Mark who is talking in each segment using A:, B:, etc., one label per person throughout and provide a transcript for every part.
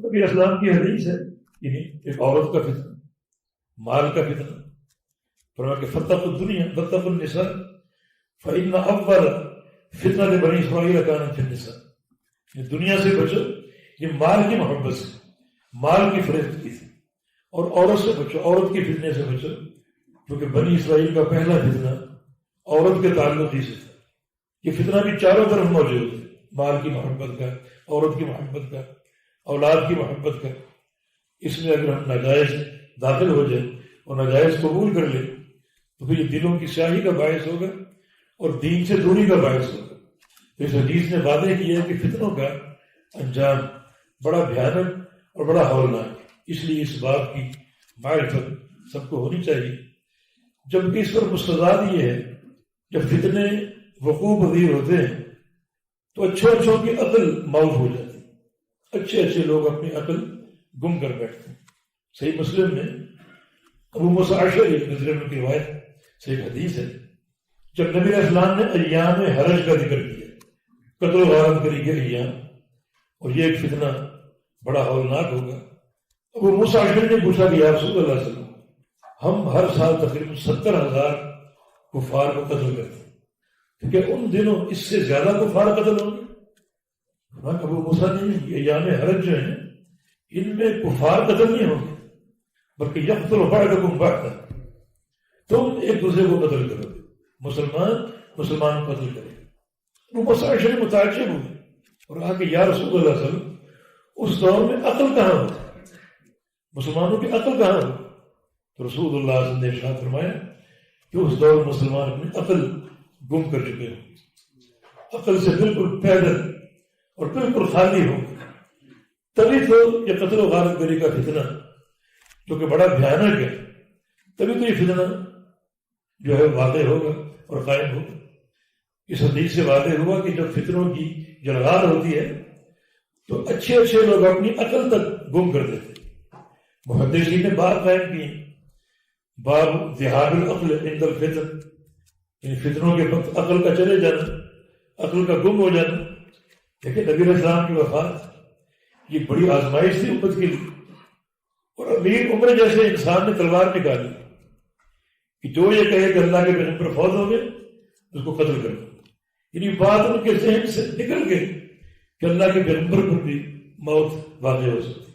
A: نبی اسلام کی حدیث ہے، یعنی ایک عورت کا فتنہ، مال کا فتنہ، فرمایا کہ فتقوا الدنیا واتقوا النساء فإن أول فتنة بنی اسرائیل كانت في النساء. یہ دنیا سے بچو، یہ مال کی محبت سے، مال کی فریفت کی تھی، اور عورت سے بچو، عورت کی فتنے سے بچو، کیونکہ بنی اسرائیل کا پہلا فتنہ عورت کے تعلق ہی سے تھا. یہ فتنہ بھی چاروں طرف موجود ہے، مال کی محبت کا، عورت کی محبت کا، اولاد کی محبت کا. اس میں اگر ہم ناجائز داخل ہو جائیں اور ناجائز قبول کر لیں تو پھر یہ دلوں کی سیاہی کا باعث ہوگا اور دین سے دوری کا باعث ہوگا. تو اس حدیث نے واضح کیا ہے کہ فتنوں کا انجام بڑا بھیانک اور بڑا ہولناک ہے. اس لیے اس بات کی معرفت سب کو ہونی چاہیے. جبکہ اس پر مستضاد یہ ہے، جب فتنے وقوع پذیر ہوتے ہیں تو اچھوں کی عقل معاف ہو جاتی ہے، اچھے لوگ اپنی عقل گم کر بیٹھتے ہیں. صحیح مسلم میں ابو موسیٰ اشعری رضی اللہ عنہ کی روایت سے ایک حدیث ہے، جب نبی علیہ السلام نے ایام حرج کا ذکر کیا، قتل و غارت کری کے ایام، اور یہ ایک فتنہ بڑا ہولناک ہوگا، ابو موسیٰ اشعری نے پوچھا کہ یا رسول اللہ صلی اللہ علیہ وسلم، ہم ہر سال تقریباً 70,000 کفار کو قتل کرتے ہیں، کیونکہ ان دنوں اس سے زیادہ کفار قتل ہوں گے. ابو موسیٰ نے یہ ایام حرج جو ہیں ان میں کفار قتل نہیں ہوں گے، بلکہ یقتل بعضکم بعضا، تم ایک دوسرے کو قتل کرو گے، مسلمان قتل کرے گا. ابو موسیٰ اشعری متعجب ہوئے اور کہا کہ یا رسول اللہ صلی اللہ علیہ وسلم، اس دور میں عقل کہاں ہوتی، مسلمانوں کی عقل کہاں ہوتی؟ تو رسول اللہ صلی اللہ علیہ وسلم نے ارشاد فرمایا کہ اس دور میں مسلمان اپنی عقل گم کر چکے ہوں، عقل سے بالکل پیدل اور بالکل خالی ہوں. تبھی تو یہ قتل و غارت گری کا فتنہ جو کہ بڑا بھیانک ہے، تبھی تو یہ فتنہ جو ہے واقع ہوگا اور قائم ہوگا. اس حدیث سے واضح ہوا کہ جب فتنوں کی جلغار ہوتی ہے تو اچھے لوگ اپنی عقل تک گم کر دیتے. محدثین نے بات قائم کی، باب ذہاب العقل عند الفتن، یعنی فتنوں کے وقت عقل کا چلے جانا، عقل کا گم ہو جانا. دیکھیں نبی علیہ السلام کی وفات یہ بڑی آزمائش تھی امت کے لیے، اور امیر عمر جیسے انسان نے تلوار نکالی کہ جو یہ کہے کہ اللہ کے پیغمبر فوت ہو گئے اس کو قتل کر دو. یعنی بات ان کے ذہن سے نکل گئی کہ اللہ کے پیغمبر پر بھی موت واقع ہو سکتی.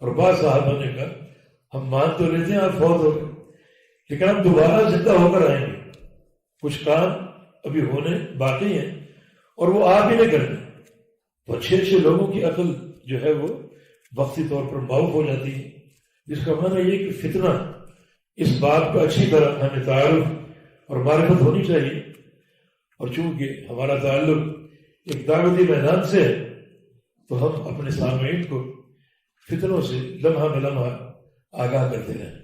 A: اور بعض صحابہ نے کہا ہم مان تو لیتے ہیں آپ فوت ہو گئے، لیکن ہم دوبارہ زندہ ہو کر آئیں گے، کچھ کام ابھی ہونے باقی ہیں اور وہ آپ ہی نہیں کرتے. تو اچھے لوگوں کی عقل جو ہے وہ وقتی طور پر معاف ہو جاتی ہے، جس کا معنی یہ کہ فتنہ اس بات کو اچھی طرح ہمیں تعارف اور معرفت ہونی چاہیے. اور چونکہ ہمارا تعلق ایک دعوتی میدان سے ہے تو ہم اپنے سامعین کو فتنوں سے لمحہ بلمحہ آگاہ کرتے رہیں.